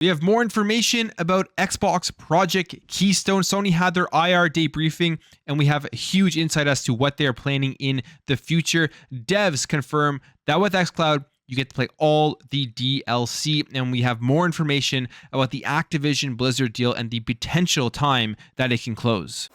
We have more information about Xbox Project Keystone. Sony had their IR day briefing, and we have a huge insight as to what they're planning in the future. Devs confirm that with xCloud, you get to play all the DLC, and we have more information about the Activision Blizzard deal and the potential time that it can close.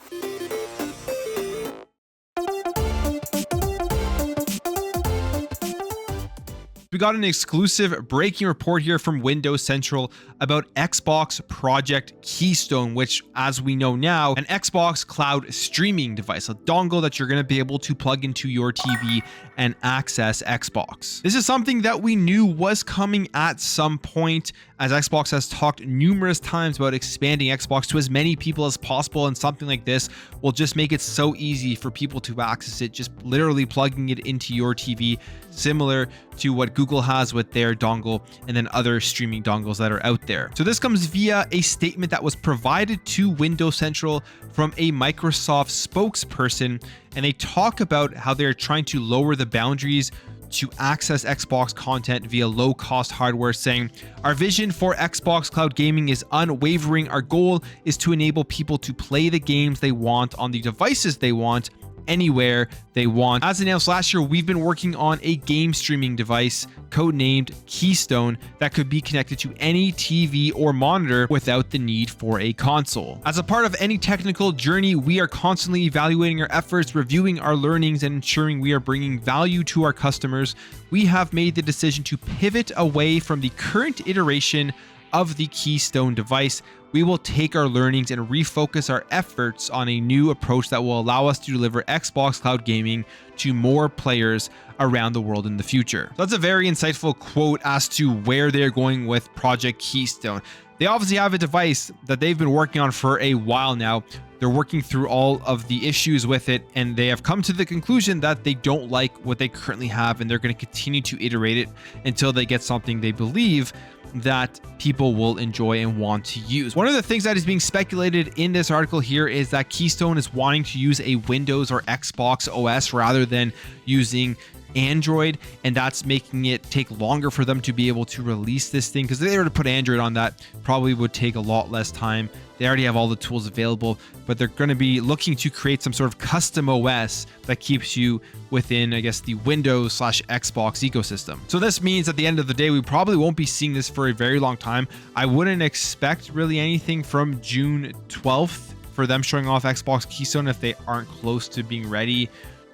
We got an exclusive breaking report here from Windows Central about Xbox Project Keystone, which, as we know now, an Xbox cloud streaming device, a dongle that you're going to be able to plug into your TV and access Xbox. This is something that we knew was coming at some point, as Xbox has talked numerous times about expanding Xbox to as many people as possible, and something like this will just make it so easy for people to access it, just literally plugging it into your TV, similar to what Google has with their dongle and then other streaming dongles that are out there. So this comes via a statement that was provided to Windows Central from a Microsoft spokesperson, and they talk about how they're trying to lower the boundaries to access Xbox content via low-cost hardware, saying, "Our vision for Xbox cloud gaming is unwavering. Our goal is to enable people to play the games they want on the devices they want, anywhere they want." As announced last year, we've been working on a game streaming device codenamed Keystone that could be connected to any TV or monitor without the need for a console. As a part of any technical journey, we are constantly evaluating our efforts, reviewing our learnings, and ensuring we are bringing value to our customers. We have made the decision to pivot away from the current iteration of the Keystone device. We will take our learnings and refocus our efforts on a new approach that will allow us to deliver Xbox cloud gaming to more players around the world in the future. So that's a very insightful quote as to where they're going with Project Keystone. They obviously have a device that they've been working on for a while now. They're working through all of the issues with it, and they have come to the conclusion that they don't like what they currently have, and they're going to continue to iterate it until they get something they believe that people will enjoy and want to use. One of the things that is being speculated in this article here is that Keystone is wanting to use a Windows or Xbox OS rather than using Android, and that's making it take longer for them to be able to release this thing, because if they were to put Android on, that probably would take a lot less time. They already have all the tools available, but they're going to be looking to create some sort of custom OS that keeps you within, I guess, the Windows/Xbox ecosystem. So this means at the end of the day, we probably won't be seeing this for a very long time. I wouldn't expect really anything from June 12th for them showing off Xbox Keystone if they aren't close to being ready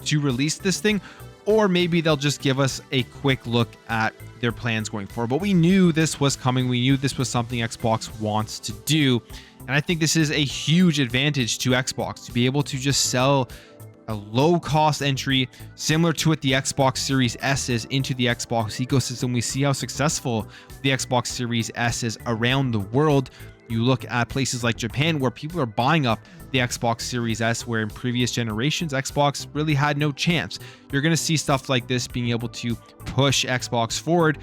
to release this thing. Or maybe they'll just give us a quick look at their plans going forward. But we knew this was coming. We knew this was something Xbox wants to do. And I think this is a huge advantage to Xbox, to be able to just sell a low-cost entry similar to what the Xbox Series S is into the Xbox ecosystem. We see how successful the Xbox Series S is around the world. You look at places like Japan, where people are buying up the Xbox Series S, where in previous generations, Xbox really had no chance. You're going to see stuff like this being able to push Xbox forward.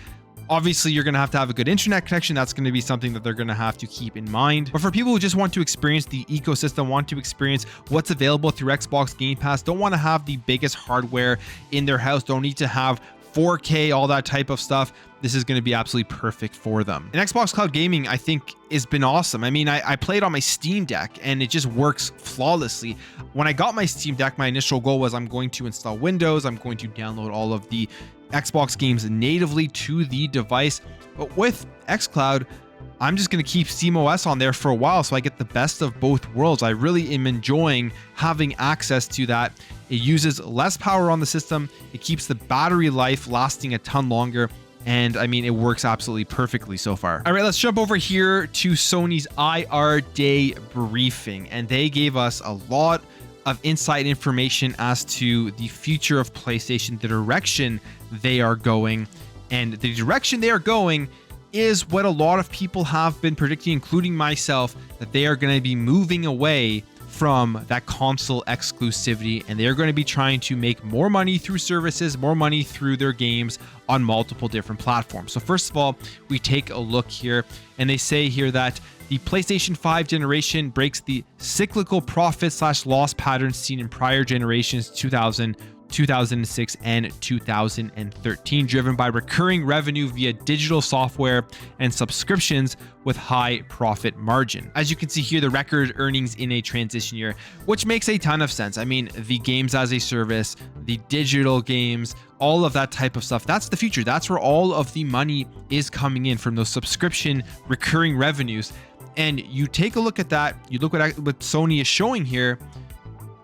Obviously, you're going to have a good internet connection. That's going to be something that they're going to have to keep in mind. But for people who just want to experience the ecosystem, want to experience what's available through Xbox Game Pass, don't want to have the biggest hardware in their house, don't need to have 4K, all that type of stuff, this is going to be absolutely perfect for them. And Xbox Cloud Gaming, I think, has been awesome. I mean, I played on my Steam Deck and it just works flawlessly. When I got my Steam Deck, my initial goal was I'm going to install Windows, I'm going to download all of the Xbox games natively to the device. But with xCloud, I'm just going to keep SteamOS on there for a while so I get the best of both worlds. I really am enjoying having access to that. It uses less power on the system. It keeps the battery life lasting a ton longer. And I mean, it works absolutely perfectly so far. All right, let's jump over here to Sony's IR Day briefing. And they gave us a lot of inside information as to the future of PlayStation, the direction they are going. And the direction they are going is what a lot of people have been predicting, including myself, that they are going to be moving away from that console exclusivity, and they're going to be trying to make more money through services, more money through their games on multiple different platforms. So first of all, we take a look here, and they say here that the PlayStation 5 generation breaks the cyclical profit/loss pattern seen in prior generations, 2000 2006 and 2013, driven by recurring revenue via digital software and subscriptions with high profit margin. As you can see here, the record earnings in a transition year, which makes a ton of sense. I mean, the games as a service, the digital games, all of that type of stuff, that's the future. That's where all of the money is coming in, from those subscription recurring revenues. And you take a look at that, you look at what Sony is showing here,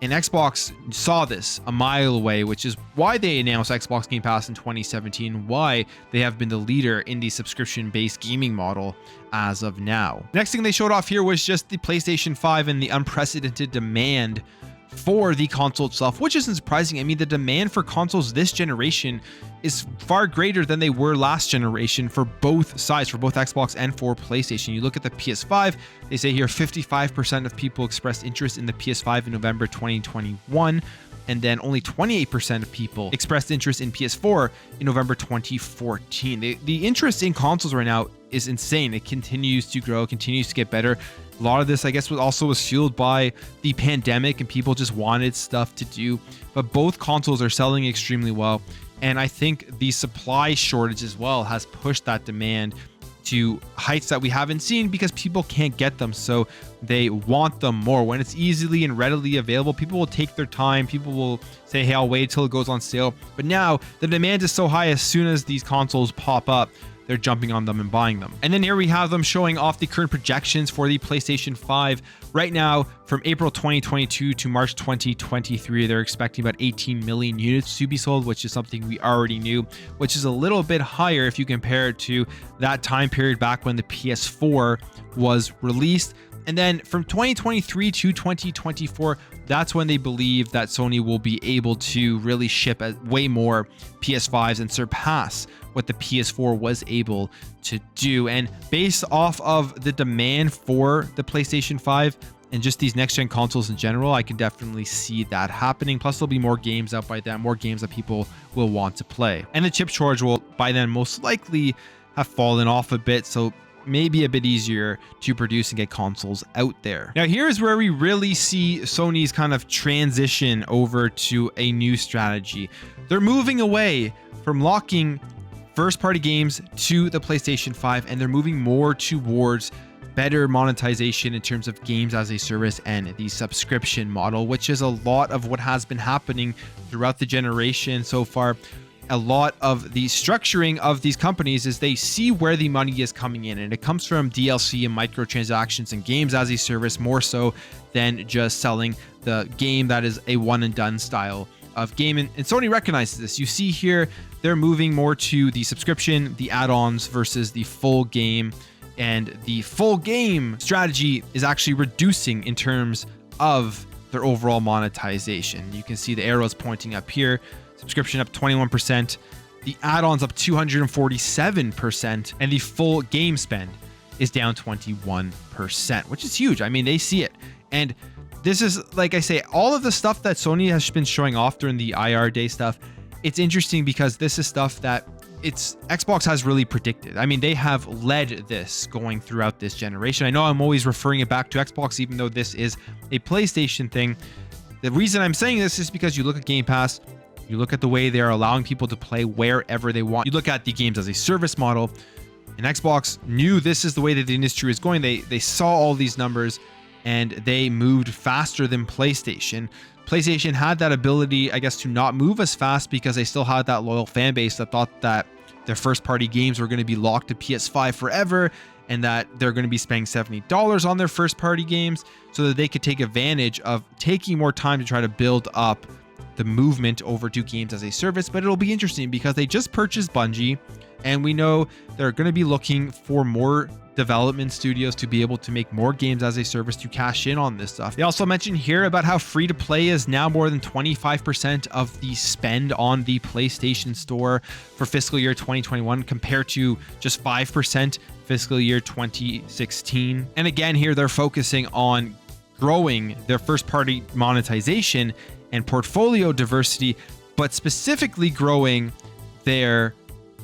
and Xbox saw this a mile away, which is why they announced Xbox Game Pass in 2017, why they have been the leader in the subscription-based gaming model as of now. Next thing they showed off here was just the PlayStation 5 and the unprecedented demand for the console itself, which isn't surprising. I mean, the demand for consoles this generation is far greater than they were last generation for both sides, for both Xbox and for PlayStation. You look at the PS5, they say here 55% of people expressed interest in the PS5 in November 2021, and then only 28% of people expressed interest in PS4 in November 2014. The interest in consoles right now is insane. It continues to grow, continues to get better. A lot of this, I guess, was fueled by the pandemic and people just wanted stuff to do. But both consoles are selling extremely well. And I think the supply shortage as well has pushed that demand to heights that we haven't seen, because people can't get them, so they want them more. When it's easily and readily available, people will take their time. People will say, hey, I'll wait till it goes on sale. But now the demand is so high, as soon as these consoles pop up, they're jumping on them and buying them. And then here we have them showing off the current projections for the PlayStation 5. Right now, from April 2022 to March 2023, they're expecting about 18 million units to be sold, which is something we already knew, which is a little bit higher if you compare it to that time period back when the PS4 was released. And then from 2023 to 2024, that's when they believe that Sony will be able to really ship way more PS5s and surpass what the PS4 was able to do. And based off of the demand for the PlayStation 5 and just these next-gen consoles in general, I can definitely see that happening. Plus, there'll be more games out by then, more games that people will want to play. And the chip shortage will by then most likely have fallen off a bit, so maybe a bit easier to produce and get consoles out there. Now, here's where we really see Sony's kind of transition over to a new strategy. They're moving away from locking first-party games to the PlayStation 5, and they're moving more towards better monetization in terms of games as a service and the subscription model, which is a lot of what has been happening throughout the generation so far. A lot of the structuring of these companies is they see where the money is coming in, and it comes from DLC and microtransactions and games as a service, more so than just selling the game that is a one and done style of game. And Sony recognizes this. You see here, they're moving more to the subscription, the add-ons versus the full game. And the full game strategy is actually reducing in terms of their overall monetization. You can see the arrows pointing up here. Subscription up 21%, the add-ons up 247%, and the full game spend is down 21%, which is huge. I mean, they see it. And this is, like I say, all of the stuff that Sony has been showing off during the IR day stuff. It's interesting because this is stuff that Xbox has really predicted. I mean, they have led this going throughout this generation. I know I'm always referring it back to Xbox, even though this is a PlayStation thing. The reason I'm saying this is because you look at Game Pass, you look at the way they're allowing people to play wherever they want. You look at the games as a service model, and Xbox knew this is the way that the industry is going. They saw all these numbers, and they moved faster than PlayStation. PlayStation had that ability, I guess, to not move as fast because they still had that loyal fan base that thought that their first-party games were going to be locked to PS5 forever, and that they're going to be spending $70 on their first-party games so that they could take advantage of taking more time to try to build up the movement over to games as a service. But it'll be interesting because they just purchased Bungie, and we know they're going to be looking for more development studios to be able to make more games as a service to cash in on this stuff. They also mentioned here about how free to play is now more than 25% of the spend on the PlayStation Store for fiscal year 2021 compared to just 5% fiscal year 2016. And again, here they're focusing on growing their first party monetization and portfolio diversity, but specifically growing their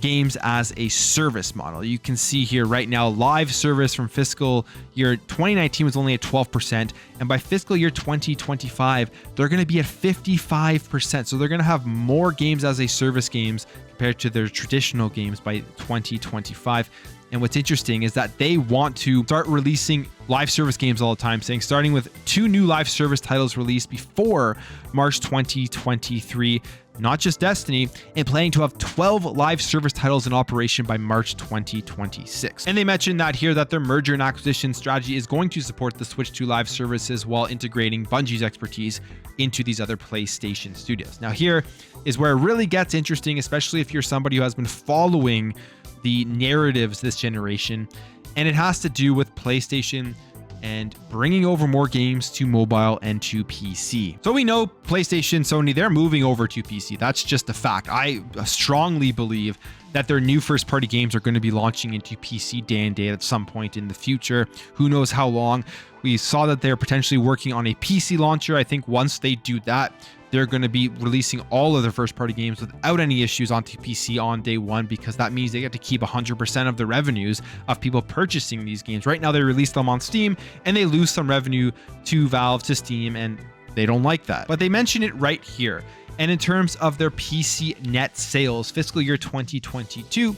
games as a service model. You can see here right now, live service from fiscal year 2019 was only at 12%. And by fiscal year 2025, they're going to be at 55%. So they're going to have more games as a service games compared to their traditional games by 2025. And what's interesting is that they want to start releasing live service games all the time, starting with 2 new live service titles released before March 2023, not just Destiny, and planning to have 12 live service titles in operation by March 2026. And they mentioned that here that their merger and acquisition strategy is going to support the switch to live services while integrating Bungie's expertise into these other PlayStation studios. Now here is where it really gets interesting, especially if you're somebody who has been following the narratives this generation, and it has to do with PlayStation and bringing over more games to mobile and to PC. So we know PlayStation, Sony, they're moving over to PC. That's just a fact. I strongly believe that their new first-party games are going to be launching into PC day and date at some point in the future. Who knows how long? We saw that they're potentially working on a PC launcher. I think once they do that, they're going to be releasing all of their first-party games without any issues onto PC on day one, because that means they get to keep 100% of the revenues of people purchasing these games. Right now, they release them on Steam, and they lose some revenue to Valve, to Steam, and they don't like that. But they mention it right here. And in terms of their PC net sales, fiscal year 2022,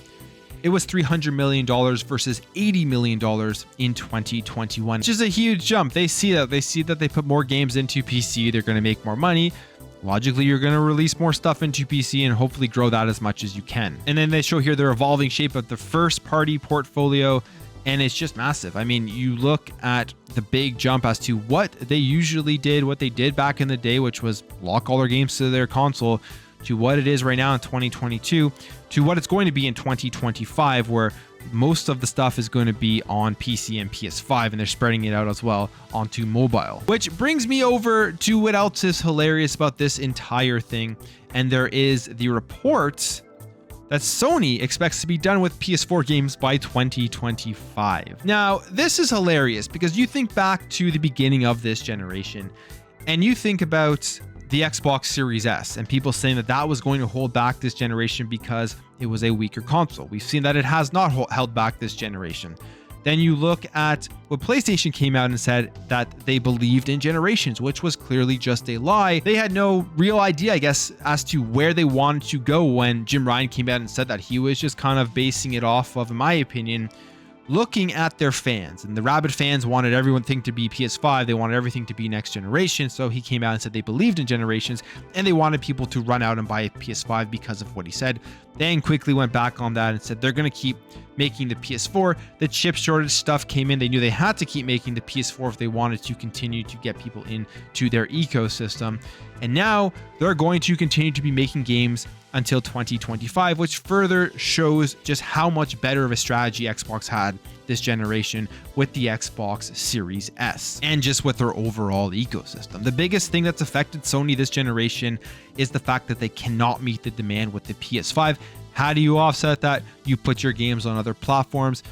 it was $300 million versus $80 million in 2021, which is a huge jump. They see that. They see that they put more games into PC. They're going to make more money. Logically, you're going to release more stuff into PC and hopefully grow that as much as you can. And then they show here their evolving shape of the first-party portfolio, and it's just massive. I mean, you look at the big jump as to what they usually did, what they did back in the day, which was lock all their games to their console, to what it is right now in 2022, to what it's going to be in 2025, where most of the stuff is going to be on PC and PS5, and they're spreading it out as well onto mobile. Which brings me over to what else is hilarious about this entire thing, and there is the reports that Sony expects to be done with PS4 games by 2025. Now, this is hilarious because you think back to the beginning of this generation, and you think about the Xbox Series S and people saying that that was going to hold back this generation because it was a weaker console. We've seen that it has not held back this generation. Then you look at what PlayStation came out and said that they believed in generations, which was clearly just a lie. They had no real idea, I guess, as to where they wanted to go when Jim Ryan came out and said that. He was just kind of basing it off of, in my opinion, looking at their fans. And the rabid fans wanted everything to be PS5. They wanted everything to be next generation. So he came out and said they believed in generations and they wanted people to run out and buy a PS5 because of what he said. Then quickly went back on that and said they're going to keep making the PS4. The chip shortage stuff came in. They knew they had to keep making the PS4 if they wanted to continue to get people into their ecosystem. And now they're going to continue to be making games until 2025, which further shows just how much better of a strategy Xbox had this generation with the Xbox Series S and just with their overall ecosystem. The biggest thing that's affected Sony this generation is the fact that they cannot meet the demand with the PS5. How do you offset that? You put your games on other platforms.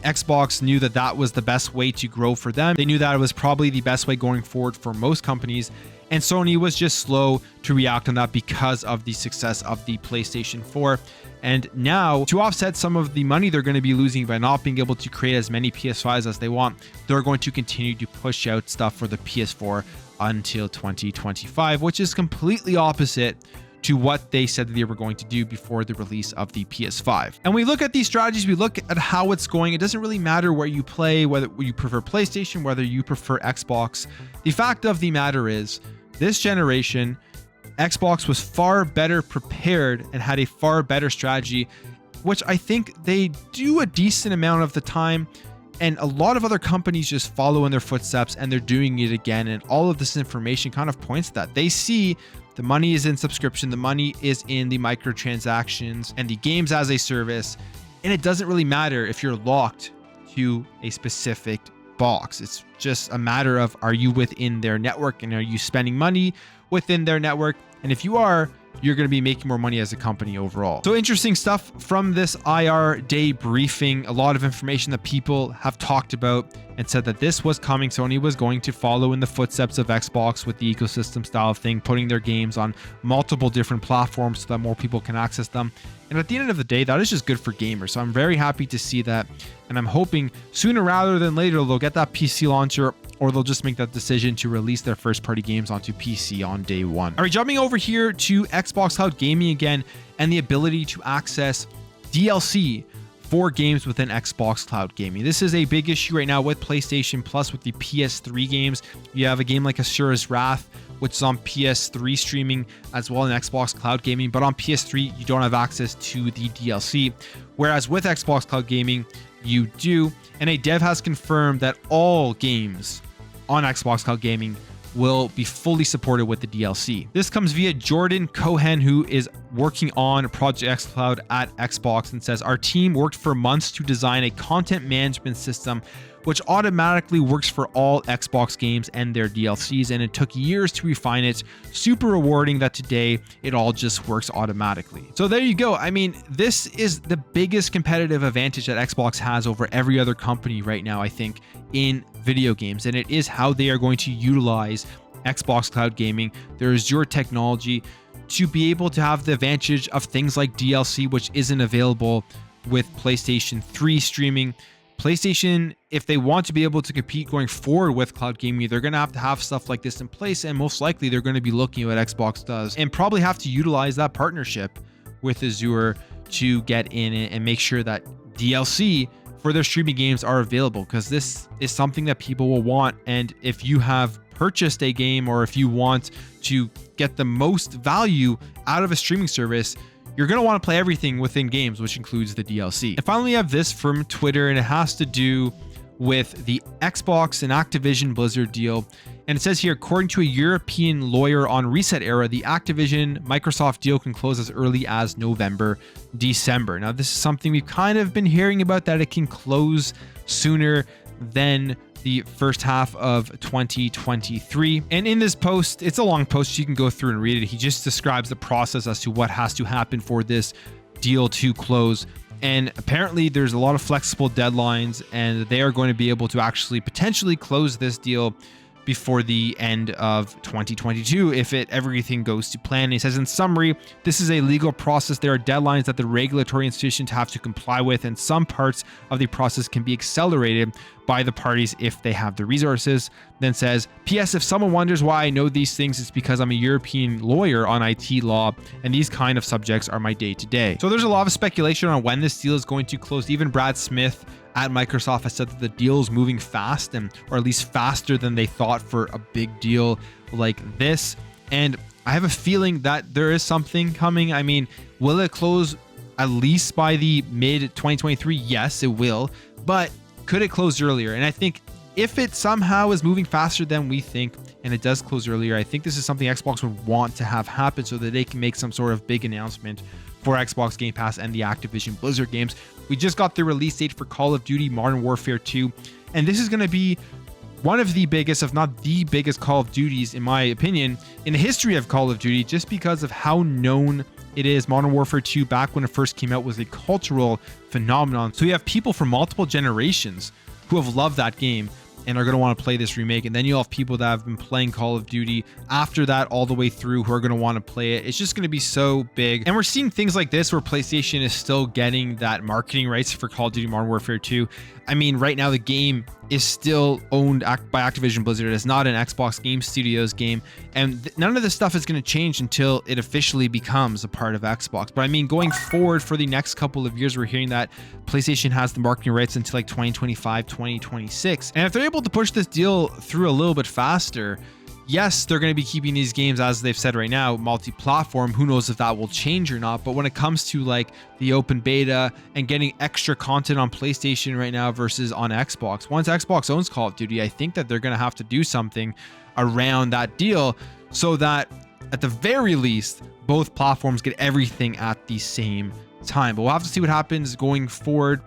Xbox knew that that was the best way to grow for them. They knew that it was probably the best way going forward for most companies. And Sony was just slow to react on that because of the success of the PlayStation 4. And now, to offset some of the money they're going to be losing by not being able to create as many PS5s as they want, they're going to continue to push out stuff for the PS4 until 2025, which is completely opposite to what they said that they were going to do before the release of the PS5. And we look at these strategies, we look at how it's going. It doesn't really matter where you play, whether you prefer PlayStation, whether you prefer Xbox. The fact of the matter is, this generation, Xbox was far better prepared and had a far better strategy, which I think they do a decent amount of the time. And a lot of other companies just follow in their footsteps and they're doing it again. And all of this information kind of points to that. They see the money is in subscription, the money is in the microtransactions and the games as a service. And it doesn't really matter if you're locked to a specific box. It's just a matter of, are you within their network and are you spending money within their network? And if you are, you're going to be making more money as a company overall. So interesting stuff from this IR day briefing. A lot of information that people have talked about and said that this was coming. Sony was going to follow in the footsteps of Xbox with the ecosystem style thing, putting their games on multiple different platforms so that more people can access them. And at the end of the day, that is just good for gamers. So I'm very happy to see that. And I'm hoping sooner rather than later, they'll get that PC launcher, or they'll just make that decision to release their first party games onto PC on day one. All right, jumping over here to Xbox Cloud Gaming again, and the ability to access DLC for games within Xbox Cloud Gaming. This is a big issue right now with PlayStation Plus with the PS3 games. You have a game like Asura's Wrath, which is on PS3 streaming as well in Xbox Cloud Gaming, but on PS3 you don't have access to the DLC, whereas with Xbox Cloud Gaming you do. And a dev has confirmed that all games on Xbox Cloud Gaming will be fully supported with the DLC. This comes via Jordan Cohen, who is working on Project xCloud at Xbox, and says, our team worked for months to design a content management system which automatically works for all Xbox games and their DLCs, and it took years to refine it. Super rewarding that today it all just works automatically. So there you go. I mean, this is the biggest competitive advantage that Xbox has over every other company right now, I think, in video games, and it is how they are going to utilize Xbox Cloud Gaming, their Azure technology, to be able to have the advantage of things like DLC, which isn't available with PlayStation 3 streaming. PlayStation, if they want to be able to compete going forward with cloud gaming, they're going to have stuff like this in place, and most likely they're going to be looking at what Xbox does and probably have to utilize that partnership with Azure to get in and make sure that DLC for their streaming games are available, because this is something that people will want. And if you have purchased a game, or if you want to get the most value out of a streaming service, you're going to want to play everything within games, which includes the DLC. And finally, we have this from Twitter, and it has to do with the Xbox and Activision Blizzard deal. And it says here, according to a European lawyer on Reset Era, the Activision Microsoft deal can close as early as November, December. Now, this is something we've kind of been hearing about, that it can close sooner than the first half of 2023. And in this post, it's a long post, you can go through and read it. He just describes the process as to what has to happen for this deal to close. And apparently there's a lot of flexible deadlines, and they are going to be able to actually potentially close this deal before the end of 2022 if everything goes to plan. He says, in summary, this is a legal process. There are deadlines that the regulatory institutions have to comply with, and some parts of the process can be accelerated by the parties if they have the resources. Then says, P.S. if someone wonders why I know these things, it's because I'm a European lawyer on IT law, and these kind of subjects are my day-to-day. So there's a lot of speculation on when this deal is going to close. Even Brad Smith at Microsoft has said that the deal is moving fast, or at least faster than they thought for a big deal like this. And I have a feeling that there is something coming. I mean, will it close at least by the mid 2023? Yes, it will. But could it close earlier? And I think if it somehow is moving faster than we think, and it does close earlier, I think this is something Xbox would want to have happen so that they can make some sort of big announcement for Xbox Game Pass and the Activision Blizzard games. We just got the release date for Call of Duty Modern Warfare 2, and this is going to be one of the biggest, if not the biggest, Call of Duties, in my opinion, in the history of Call of Duty, just because of how known it is. Modern Warfare 2, back when it first came out, was a cultural phenomenon. So you have people from multiple generations who have loved that game and are going to want to play this remake. And then you'll have people that have been playing Call of Duty after that all the way through who are going to want to play it. It's just going to be so big. And we're seeing things like this where PlayStation is still getting that marketing rights for Call of Duty Modern Warfare 2. I mean, right now the game is still owned by Activision Blizzard. It's not an Xbox Game Studios game, and none of this stuff is going to change until it officially becomes a part of Xbox. But I mean, going forward for the next couple of years, we're hearing that PlayStation has the marketing rights until like 2025, 2026. And if they're able to push this deal through a little bit faster, yes, they're going to be keeping these games, as they've said right now, multi-platform. Who knows if that will change or not. But when it comes to like the open beta and getting extra content on PlayStation right now versus on Xbox, once Xbox owns Call of Duty, I think that they're going to have to do something around that deal so that at the very least, both platforms get everything at the same time. But we'll have to see what happens going forward.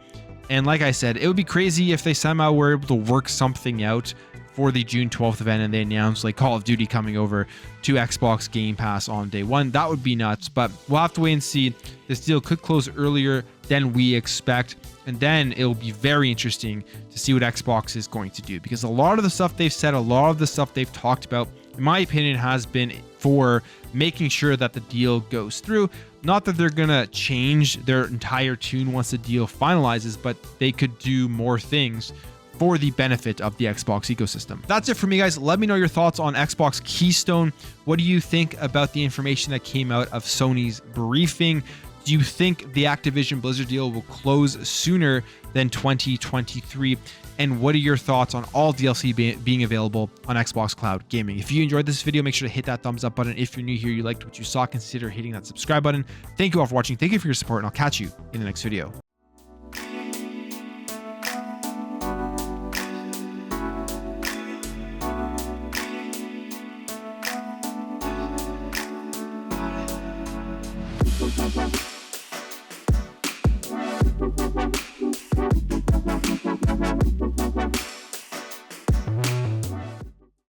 And like I said, it would be crazy if they somehow were able to work something out for the June 12th event and they announced like Call of Duty coming over to Xbox Game Pass on day one. That would be nuts, but we'll have to wait and see. This deal could close earlier than we expect, and then it'll be very interesting to see what Xbox is going to do, because a lot of the stuff they've said, a lot of the stuff they've talked about, in my opinion, has been for making sure that the deal goes through. Not that they're gonna change their entire tune once the deal finalizes, but they could do more things for the benefit of the Xbox ecosystem. That's it for me, guys. Let me know your thoughts on Xbox Keystone. What do you think about the information that came out of Sony's briefing? Do you think the Activision Blizzard deal will close sooner than 2023? And what are your thoughts on all DLC being available on Xbox Cloud Gaming? If you enjoyed this video, make sure to hit that thumbs up button. If you're new here, you liked what you saw, consider hitting that subscribe button. Thank you all for watching. Thank you for your support, and I'll catch you in the next video. Bye.